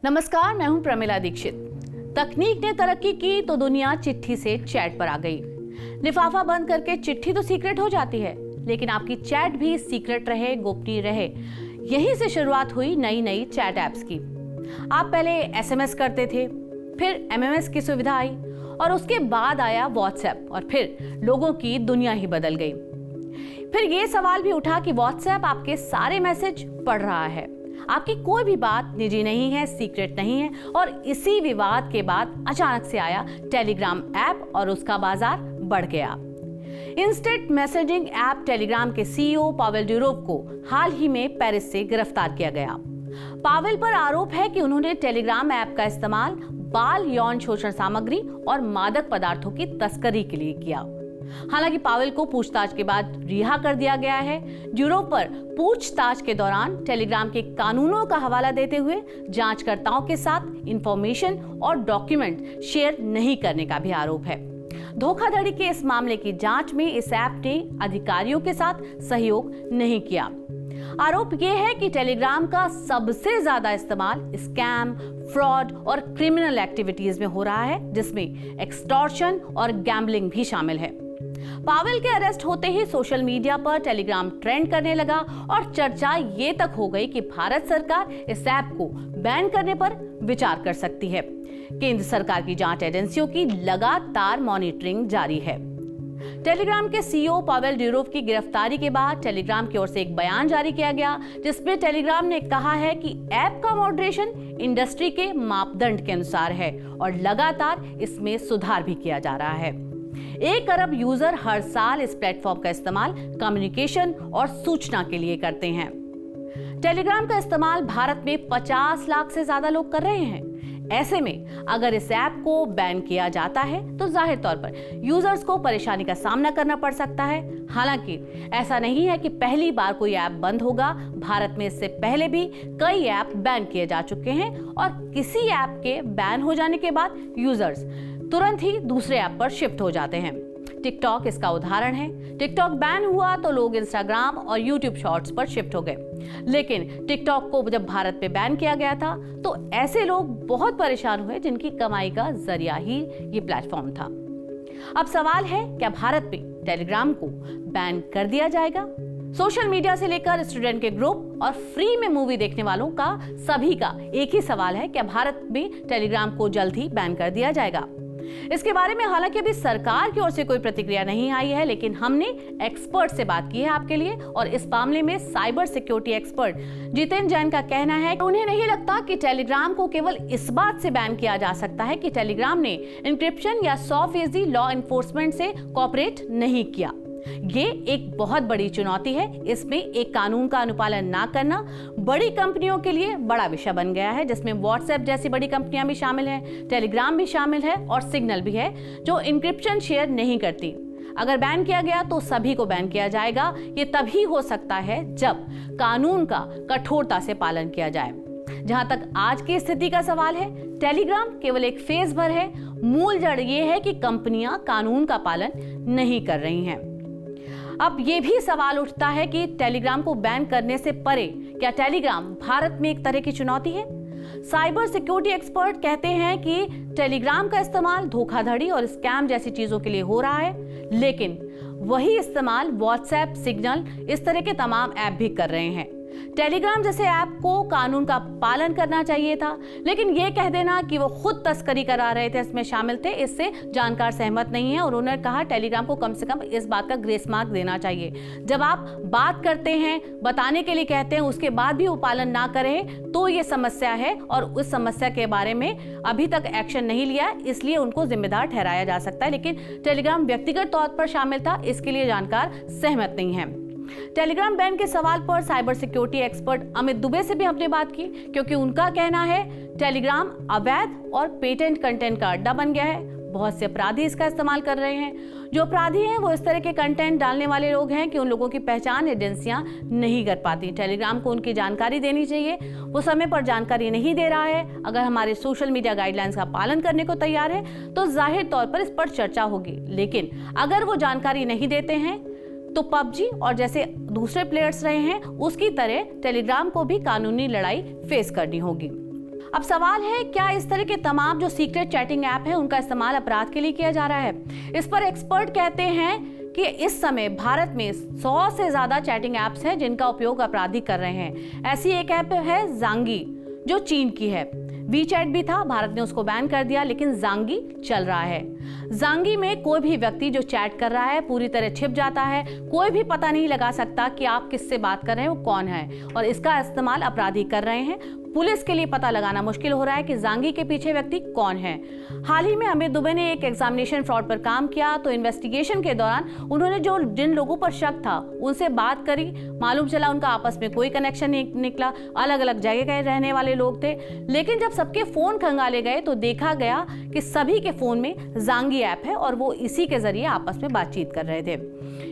नमस्कार, मैं हूं प्रमिला दीक्षित। तकनीक ने तरक्की की तो दुनिया चिट्ठी से चैट पर आ गई। लिफाफा बंद करके चिट्ठी तो सीक्रेट हो जाती है, लेकिन आपकी चैट भी सीक्रेट रहे, गोपनीय रहे। यहीं से शुरुआत हुई नई नई चैट ऐप्स की। आप पहले एसएमएस करते थे, फिर एमएमएस की सुविधा आई और उसके बाद आया व्हाट्सएप और फिर लोगों की दुनिया ही बदल गई। फिर ये सवाल भी उठा कि व्हाट्सएप आपके सारे मैसेज पढ़ रहा है, आपकी कोई भी बात निजी नहीं है, सीक्रेट नहीं है। और इसी विवाद के बाद अचानक से आया टेलीग्राम ऐप और उसका बाजार बढ़ गया। इंस्टेंट मैसेजिंग ऐप टेलीग्राम के सीईओ पावेल ड्यूरोव को हाल ही में पेरिस से गिरफ्तार किया गया। पावेल पर आरोप है कि उन्होंने टेलीग्राम ऐप का इस्तेमाल बाल यौन शोषण सामग्री और मादक पदार्थों की तस्करी के लिए किया। हालांकि पावेल को पूछताछ के बाद रिहा कर दिया गया है। ड्यूरोव पर पूछताछ के दौरान टेलीग्राम के कानूनों का हवाला देते हुए जांचकर्ताओं के साथ इंफॉर्मेशन और डॉक्यूमेंट शेयर नहीं करने का भी आरोप है। धोखाधड़ी के इस मामले की जांच में इस ऐप ने अधिकारियों के साथ सहयोग नहीं किया। आरोप यह है कि टेलीग्राम का सबसे ज्यादा इस्तेमाल स्कैम, फ्रॉड और क्रिमिनल एक्टिविटीज में हो रहा है, जिसमें एक्सटॉर्शन और गैम्बलिंग भी शामिल है। पावेल के अरेस्ट होते ही सोशल मीडिया पर टेलीग्राम ट्रेंड करने लगा और चर्चा ये तक हो गई कि भारत सरकार इस ऐप को बैन करने पर विचार कर सकती है। केंद्र सरकार की जांच एजेंसियों की लगातार मॉनिटरिंग जारी है। टेलीग्राम के सीईओ पावेल ड्यूरोव की गिरफ्तारी के बाद टेलीग्राम की ओर से एक बयान जारी किया गया, जिसमें टेलीग्राम ने कहा है कि ऐप का मॉडरेशन इंडस्ट्री के मापदंड के अनुसार है और लगातार इसमें सुधार भी किया जा रहा है। 1 अरब यूजर हर साल इस प्लेटफॉर्म का इस्तेमाल कम्युनिकेशन और सूचना के लिए करते हैं। टेलीग्राम का इस्तेमाल भारत में 50 लाख से ज्यादा लोग कर रहे हैं। ऐसे में अगर इस ऐप को बैन किया जाता है तो जाहिर तौर पर यूजर्स को परेशानी का सामना करना पड़ सकता है। हालांकि ऐसा नहीं है कि पहली बार कोई ऐप बंद होगा। भारत में इससे पहले भी कई ऐप बैन किए जा चुके हैं और किसी ऐप के बैन हो जाने के बाद यूजर्स तुरंत ही दूसरे ऐप पर शिफ्ट हो जाते हैं। टिकटॉक इसका उदाहरण है। टिकटॉक बैन हुआ तो लोग इंस्टाग्राम और यूट्यूब शॉर्ट्स पर शिफ्ट हो गए, लेकिन टिकटॉक को जब भारत में बैन किया गया था तो ऐसे लोग बहुत परेशान हुए जिनकी कमाई का जरिया ही ये प्लेटफॉर्म था। अब सवाल है, क्या भारत में टेलीग्राम को बैन कर दिया जाएगा? सोशल मीडिया से लेकर स्टूडेंट के ग्रुप और फ्री में मूवी देखने वालों का सभी का एक ही सवाल है, क्या भारत में टेलीग्राम को जल्द ही बैन कर दिया जाएगा? इसके बारे में हालांकि अभी सरकार की ओर से कोई प्रतिक्रिया नहीं आई है, लेकिन हमने एक्सपर्ट से बात की है आपके लिए। और इस मामले में cyber security expert Jitendra Jain का कहना है कि उन्हें नहीं लगता कि टेलीग्राम को केवल इस बात से बैन किया जा सकता है कि टेलीग्राम ने इंक्रिप्शन या 100% लॉ एनफोर्समेंट से कोऑपरेट नहीं किया। ये एक बहुत बड़ी चुनौती है। इसमें एक कानून का अनुपालन ना करना बड़ी कंपनियों के लिए बड़ा विषय बन गया है, जिसमें व्हाट्सएप जैसी बड़ी कंपनियां भी शामिल हैं, टेलीग्राम भी शामिल है और सिग्नल भी है, जो इंक्रिप्शन शेयर नहीं करती। अगर बैन किया गया तो सभी को बैन किया जाएगा। ये तभी हो सकता है जब कानून का कठोरता से पालन किया जाए। जहां तक आज की स्थिति का सवाल है, टेलीग्राम केवल एक फेज भर है। मूल जड़ ये है कि कंपनियां कानून का पालन नहीं कर रही हैं। अब ये भी सवाल उठता है कि टेलीग्राम को बैन करने से परे क्या टेलीग्राम भारत में एक तरह की चुनौती है? साइबर सिक्योरिटी एक्सपर्ट कहते हैं कि टेलीग्राम का इस्तेमाल धोखाधड़ी और स्कैम जैसी चीजों के लिए हो रहा है, लेकिन वही इस्तेमाल व्हाट्सएप, सिग्नल, इस तरह के तमाम ऐप भी कर रहे हैं। टेलीग्राम जैसे ऐप को कानून का पालन करना चाहिए था, लेकिन ये कह देना कि वो खुद तस्करी करा रहे थे, इसमें शामिल थे, इससे जानकार सहमत नहीं है। और उन्होंने कहा टेलीग्राम को कम से कम इस बात का ग्रेस मार्क देना चाहिए। जब आप बात करते हैं, बताने के लिए कहते हैं, उसके बाद भी वो पालन ना करें तो ये समस्या है और उस समस्या के बारे में अभी तक एक्शन नहीं लिया, इसलिए उनको जिम्मेदार ठहराया जा सकता है। लेकिन टेलीग्राम व्यक्तिगत तौर पर शामिल था, इसके लिए जानकार सहमत नहीं है। टेलीग्राम बैन के सवाल पर cyber security expert Amit Dubey से भी हमने बात की, क्योंकि उनका कहना है टेलीग्राम अवैध और पेटेंट कंटेंट का अड्डा बन गया है। बहुत से अपराधी इसका इस्तेमाल कर रहे हैं। जो अपराधी हैं वो इस तरह के कंटेंट डालने वाले लोग हैं कि उन लोगों की पहचान एजेंसियां नहीं कर पाती। टेलीग्राम को उनकी जानकारी देनी चाहिए, वो समय पर जानकारी नहीं दे रहा है। अगर हमारे सोशल मीडिया गाइडलाइंस का पालन करने को तैयार है तो जाहिर तौर पर इस पर चर्चा होगी, लेकिन अगर वो जानकारी नहीं देते हैं तो पबजी और जैसे दूसरे प्लेयर्स रहे हैं उसकी तरह टेलीग्राम को भी कानूनी लड़ाई फेस करनी होगी। अब सवाल है, क्या इस तरह के तमाम जो सीक्रेट चैटिंग ऐप है उनका इस्तेमाल अपराध के लिए किया जा रहा है? इस पर एक्सपर्ट कहते हैं कि इस समय भारत में 100 से ज्यादा चैटिंग ऐप्स हैं जिनका उपयोग अपराधी कर रहे हैं। ऐसी एक ऐप है ज़ांगी, जो चीन की है। वीचैट भी था, भारत ने उसको बैन कर दिया, लेकिन ज़ांगी चल रहा है। ज़ांगी में कोई भी व्यक्ति जो चैट कर रहा है पूरी तरह छिप जाता है, कोई भी पता नहीं लगा सकता कि आप किससे बात कर रहे हैं, वो कौन है, और इसका इस्तेमाल अपराधी कर रहे हैं। पुलिस के लिए पता लगाना मुश्किल हो रहा है कि ज़ांगी के पीछे व्यक्ति कौन है। हाल ही में अमित दुबे ने एक एग्जामिनेशन फ्रॉड पर काम किया, तो इन्वेस्टिगेशन के दौरान उन्होंने जिन लोगों पर शक था उनसे बात करी। मालूम चला उनका आपस में कोई कनेक्शन नहीं निकला, अलग अलग जगह के रहने वाले लोग थे। लेकिन जब सबके फोन खंगाले गए तो देखा गया कि सभी के फोन में ज़ांगी ऐप है और वो इसी के जरिए आपस में बातचीत कर रहे थे।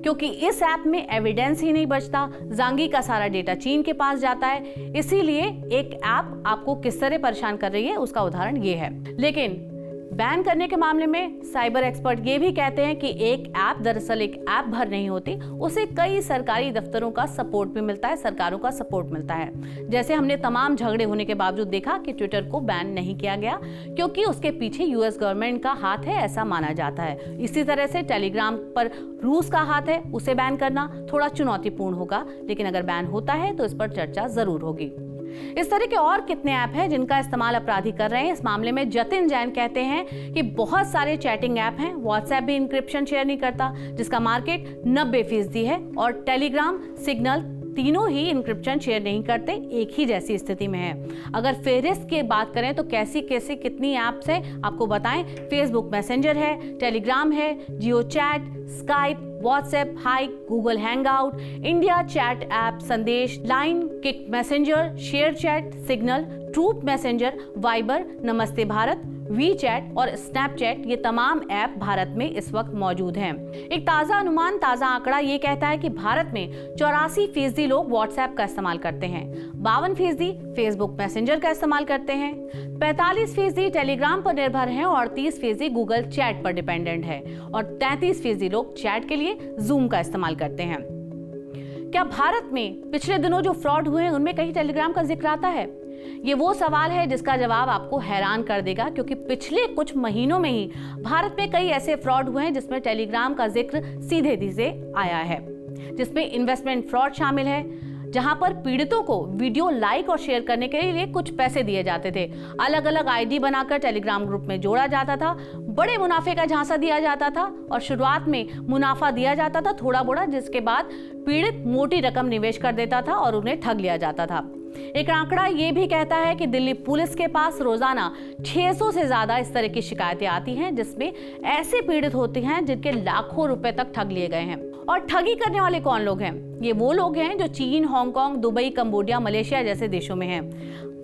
क्योंकि इस ऐप में एविडेंस ही नहीं बचता, ज़ांगी का सारा डेटा चीन के पास जाता है, इसीलिए एक ऐप आपको किस तरह परेशान कर रही है उसका उदाहरण ये है। लेकिन बैन करने के मामले में साइबर एक्सपर्ट ये भी कहते हैं कि एक ऐप दरअसल एक ऐप भर नहीं होती, उसे कई सरकारी दफ्तरों का सपोर्ट भी मिलता है, सरकारों का सपोर्ट मिलता है। जैसे हमने तमाम झगड़े होने के बावजूद देखा कि ट्विटर को बैन नहीं किया गया क्योंकि उसके पीछे यूएस गवर्नमेंट का हाथ है, ऐसा माना जाता है। इसी तरह से टेलीग्राम पर रूस का हाथ है, उसे बैन करना थोड़ा चुनौतीपूर्ण होगा, लेकिन अगर बैन होता है तो इस पर चर्चा जरूर होगी। इस तरह के और कितने ऐप हैं जिनका इस्तेमाल अपराधी कर रहे हैं? इस मामले में जतिन जैन कहते हैं कि बहुत सारे चैटिंग ऐप हैं। व्हाट्सएप भी इंक्रिप्शन शेयर नहीं करता, जिसका मार्केट 90% है, और टेलीग्राम, सिग्नल तीनों ही इंक्रिप्शन शेयर नहीं करते, एक ही जैसी स्थिति में है। अगर फेहरिस्त की बात करें तो कैसी कितनी ऐप्स हैं आपको बताएं। फेसबुक मैसेंजर है, टेलीग्राम है, Jio chat, Skype, WhatsApp, Hike, Google Hangout, India chat app, Sandesh, Line, Kik Messenger, ShareChat, Signal, Truth Messenger, Viber, Namaste Bharat, WeChat और स्नैपचैट, ये तमाम ऐप भारत में इस वक्त मौजूद हैं। एक ताजा आंकड़ा ये कहता है कि भारत में 84% लोग व्हाट्सएप का इस्तेमाल करते हैं, 52% फेसबुक मैसेंजर का इस्तेमाल करते हैं, 45% टेलीग्राम पर निर्भर हैं और 30% गूगल चैट पर डिपेंडेंट है, और 33% लोग चैट के लिए जूम का इस्तेमाल करते हैं। क्या भारत में पिछले दिनों जो फ्रॉड हुए हैं उनमें कहीं टेलीग्राम का जिक्र आता है? ये वो सवाल है जिसका जवाब आपको हैरान कर देगा, क्योंकि पिछले कुछ महीनों में ही भारत में कई ऐसे फ्रॉड हुए हैं जिसमें टेलीग्राम का जिक्र सीधे आया है, जिसमें इन्वेस्टमेंट फ्रॉड शामिल है, जहां पर पीड़ितों को वीडियो लाइक और शेयर करने के लिए कुछ पैसे दिए जाते थे। अलग अलग आईडी बनाकर टेलीग्राम ग्रुप में जोड़ा जाता था, बड़े मुनाफे का झांसा दिया जाता था, और शुरुआत में मुनाफा दिया जाता था थोड़ा बोड़ा, जिसके बाद पीड़ित मोटी रकम निवेश कर देता था और उन्हें ठग लिया जाता था। एक आंकड़ा ये भी कहता है कि दिल्ली पुलिस के पास रोजाना 600 से ज्यादा इस तरह की शिकायतें आती हैं, जिसमें ऐसे पीड़ित होते हैं जिनके लाखों रुपए तक ठग लिए गए हैं। और ठगी करने वाले कौन लोग हैं? ये वो लोग हैं जो चीन, हांगकांग, दुबई, कंबोडिया, मलेशिया जैसे देशों में हैं।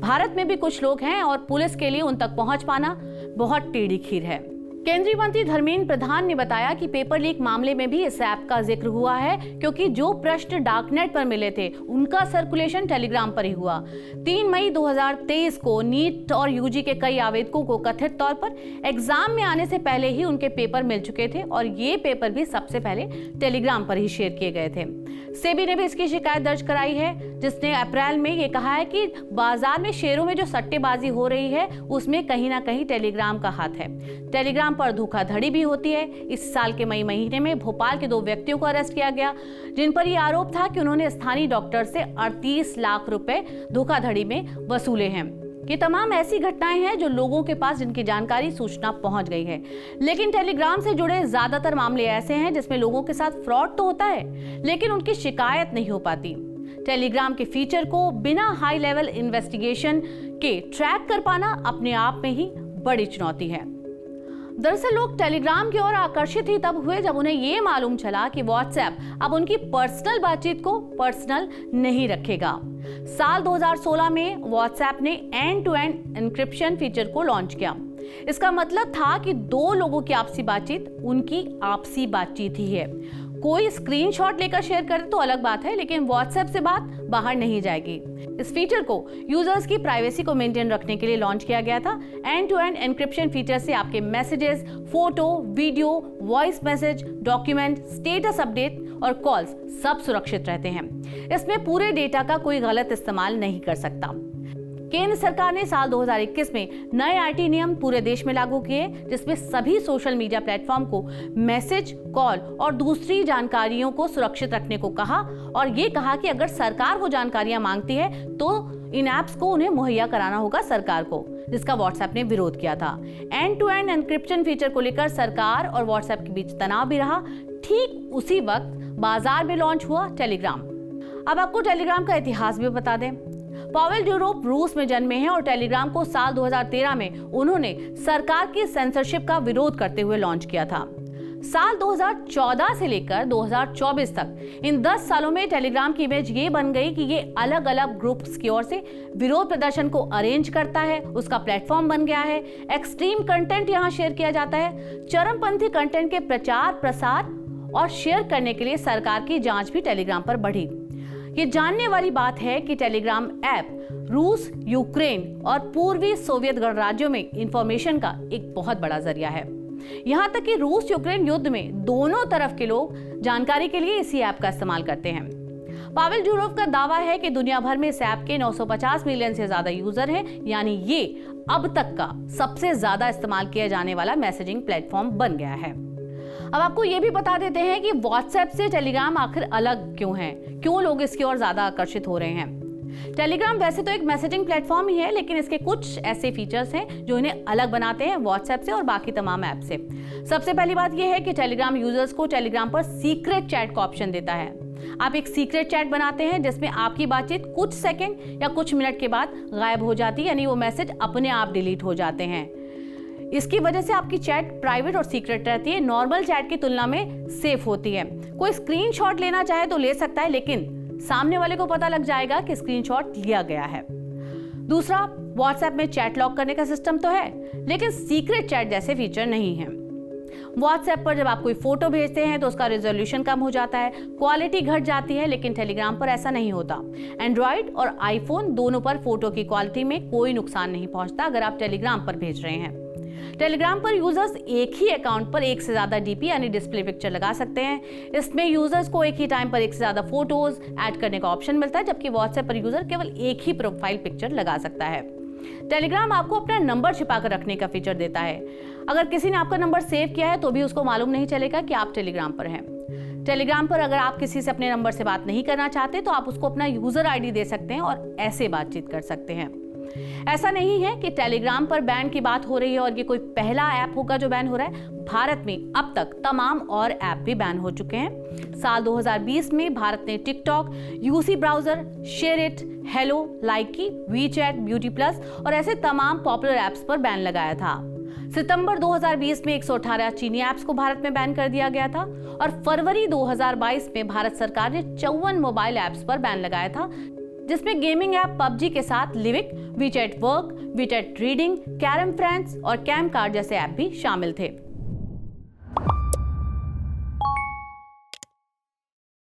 भारत में भी कुछ लोग हैं और पुलिस के लिए उन तक पहुंच पाना बहुत टेढ़ी खीर है। केंद्रीय मंत्री धर्मेंद्र प्रधान ने बताया कि पेपर लीक मामले में भी इस ऐप का जिक्र हुआ है, क्योंकि जो प्रश्न डार्कनेट पर मिले थे उनका सर्कुलेशन टेलीग्राम पर ही हुआ। 3 मई 2023 को नीट और यूजी के कई आवेदकों को कथित तौर पर एग्जाम में आने से पहले ही उनके पेपर मिल चुके थे, और ये पेपर भी सबसे पहले टेलीग्राम पर ही शेयर किए गए थे। सेबी ने भी इसकी शिकायत दर्ज कराई है, जिसने अप्रैल में ये कहा है कि बाजार में शेयरों में जो सट्टेबाजी हो रही है उसमें कहीं ना कहीं टेलीग्राम का हाथ है। टेलीग्राम पर धोखाधड़ी भी होती है। इस साल के मई महीने में भोपाल के 2 व्यक्तियों को अरेस्ट किया गया, जिन पर यह आरोप था कि उन्होंने स्थानीय डॉक्टर से 38 लाख रुपए धोखाधड़ी में वसूले हैं। ये तमाम ऐसी घटनाएं हैं जो लोगों के पास जिनकी जानकारी सूचना पहुंच गई है। लेकिन टेलीग्राम से जुड़े ज्यादातर मामले ऐसे हैं जिसमें लोगों के साथ फ्रॉड तो होता है, लेकिन उनकी शिकायत नहीं हो पाती। टेलीग्राम के फीचर को बिना हाई लेवल इन्वेस्टिगेशन के ट्रैक कर पाना अपने आप में ही बड़ी चुनौती है। दरअसल लोग टेलीग्राम की ओर आकर्षित ही तब हुए जब उन्हें ये मालूम चला कि व्हाट्सएप अब उनकी पर्सनल बातचीत को पर्सनल नहीं रखेगा। साल 2016 में व्हाट्सएप ने end to end encryption feature को लॉन्च किया। इसका मतलब था कि 2 लोगों की आपसी बातचीत उनकी आपसी बातचीत ही है। कोई स्क्रीनशॉट लेकर शेयर करे तो अलग बात है, लेकिन व्हाट्सएप से बात बाहर नहीं जाएगी। इस फीचर को यूजर्स की प्राइवेसी को मेंटेन रखने के लिए लॉन्च किया गया था। End to end encryption feature से आपके messages, photo, video, voice message, document, status update और कॉल्स सब सुरक्षित रहते हैं। इसमें पूरे डेटा का कोई गलत इस्तेमाल नहीं कर सकता। केंद्र सरकार ने साल 2021 में नए आईटी नियम पूरे देश में लागू किए, जिसमें सभी सोशल मीडिया प्लेटफॉर्म को मैसेज, कॉल और दूसरी जानकारियों को सुरक्षित रखने को कहा और ये कहा कि अगर सरकार वो जानकारियां मांगती है तो इन ऐप्स को उन्हें मुहैया कराना होगा सरकार को, जिसका व्हाट्सएप ने विरोध किया था। End to end encryption feature को लेकर सरकार और व्हाट्सएप के बीच तनाव भी रहा। ठीक उसी वक्त बाजार में लॉन्च हुआ टेलीग्राम। अब आपको टेलीग्राम का इतिहास भी बता दें। पावेल ड्यूरोप रूस में जन्मे हैं और टेलीग्राम को साल 2013 में उन्होंने सरकार की सेंसरशिप का विरोध करते हुए लॉन्च किया था। साल 2014 से लेकर 2024 तक इन 10 सालों में टेलीग्राम की इमेज ये बन गई कि ये अलग अलग ग्रुप्स की ओर से विरोध प्रदर्शन को अरेंज करता है, उसका प्लेटफॉर्म बन गया है। एक्सट्रीम कंटेंट यहाँ शेयर किया जाता है। चरमपंथी कंटेंट के प्रचार, प्रसार और शेयर करने के लिए सरकार की जांच भी टेलीग्राम पर बढ़ी। ये जानने वाली बात है कि टेलीग्राम ऐप रूस, यूक्रेन और पूर्वी सोवियत गणराज्यों में इंफॉर्मेशन का एक बहुत बड़ा जरिया है। यहाँ तक कि रूस यूक्रेन युद्ध में दोनों तरफ के लोग जानकारी के लिए इसी ऐप का इस्तेमाल करते हैं। पावेल ड्यूरोप का दावा है कि दुनिया भर में इस ऐप के 950 मिलियन से ज्यादा यूजर हैं, यानी ये अब तक का सबसे ज्यादा इस्तेमाल किया जाने वाला मैसेजिंग प्लेटफॉर्म बन गया है। अब आपको ये भी बता देते हैं कि व्हाट्सएप से टेलीग्राम आखिर अलग क्यों है, क्यों लोग इसकी ओर ज्यादा आकर्षित हो रहे हैं। टेलीग्राम वैसे तो एक मैसेजिंग प्लेटफॉर्म ही है, लेकिन इसके कुछ ऐसे फीचर्स हैं जो इन्हें अलग बनाते हैं व्हाट्सएप से और बाकी तमाम ऐप से। सबसे पहली बात यह है कि टेलीग्राम यूजर्स को टेलीग्राम पर सीक्रेट चैट का ऑप्शन देता है। आप एक सीक्रेट चैट बनाते हैं जिसमें आपकी बातचीत कुछ सेकंड या कुछ मिनट के बाद गायब हो जाती है, यानी वो मैसेज अपने आप डिलीट हो जाते हैं। इसकी वजह से आपकी चैट प्राइवेट और सीक्रेट रहती है, नॉर्मल चैट की तुलना में सेफ होती है। कोई स्क्रीनशॉट लेना चाहे तो ले सकता है, लेकिन सामने वाले को पता लग जाएगा कि स्क्रीनशॉट लिया गया है। दूसरा, व्हाट्सएप में चैट लॉक करने का सिस्टम तो है, लेकिन सीक्रेट चैट जैसे फीचर नहीं है। व्हाट्सएप पर जब आप कोई फोटो भेजते हैं तो उसका रेजोल्यूशन कम हो जाता है, क्वालिटी घट जाती है, लेकिन टेलीग्राम पर ऐसा नहीं होता। एंड्रॉइड और आईफोन दोनों पर फोटो की क्वालिटी में कोई नुकसान नहीं पहुंचता अगर आप टेलीग्राम पर भेज रहे हैं। टेलीग्राम पर यूजर्स एक ही अकाउंट पर एक से ज्यादा डीपी यानी डिस्प्ले पिक्चर लगा सकते हैं। इसमें यूजर्स को एक ही टाइम पर एक से ज्यादा फोटोज ऐड करने का ऑप्शन मिलता है, जबकि व्हाट्सएप पर यूजर केवल एक ही प्रोफाइल पिक्चर लगा सकता है। टेलीग्राम आपको अपना नंबर छिपा कर रखने का फीचर देता है। अगर किसी ने आपका नंबर सेव किया है तो भी उसको मालूम नहीं चलेगा कि आप टेलीग्राम पर हैं। टेलीग्राम पर अगर आप किसी से अपने नंबर से बात नहीं करना चाहते तो आप उसको अपना यूजर आईडी दे सकते हैं और ऐसे बातचीत कर सकते हैं। ऐसा नहीं है कि टेलीग्राम पर बैन की बात हो रही है और ये कोई पहला ऐप होगा जो बैन हो रहा है। भारत में अब तक तमाम और ऐप भी बैन हो चुके हैं। साल 2020 में भारत ने TikTok, UC browser, SHAREit, Helo, Likee, WeChat, beauty plus और ऐसे तमाम पॉपुलर ऐप्स पर बैन लगाया था। सितंबर 2020 में 118 चीनी ऐप्स को भारत में बैन कर दिया गया था और फरवरी 2022 में भारत सरकार ने 54 मोबाइल ऐप्स पर बैन लगाया था, जिसमें गेमिंग ऐप पबजी के साथ Livik, WeChat work, WeChat reading, carrom friends और कैम कार्ड जैसे ऐप भी शामिल थे।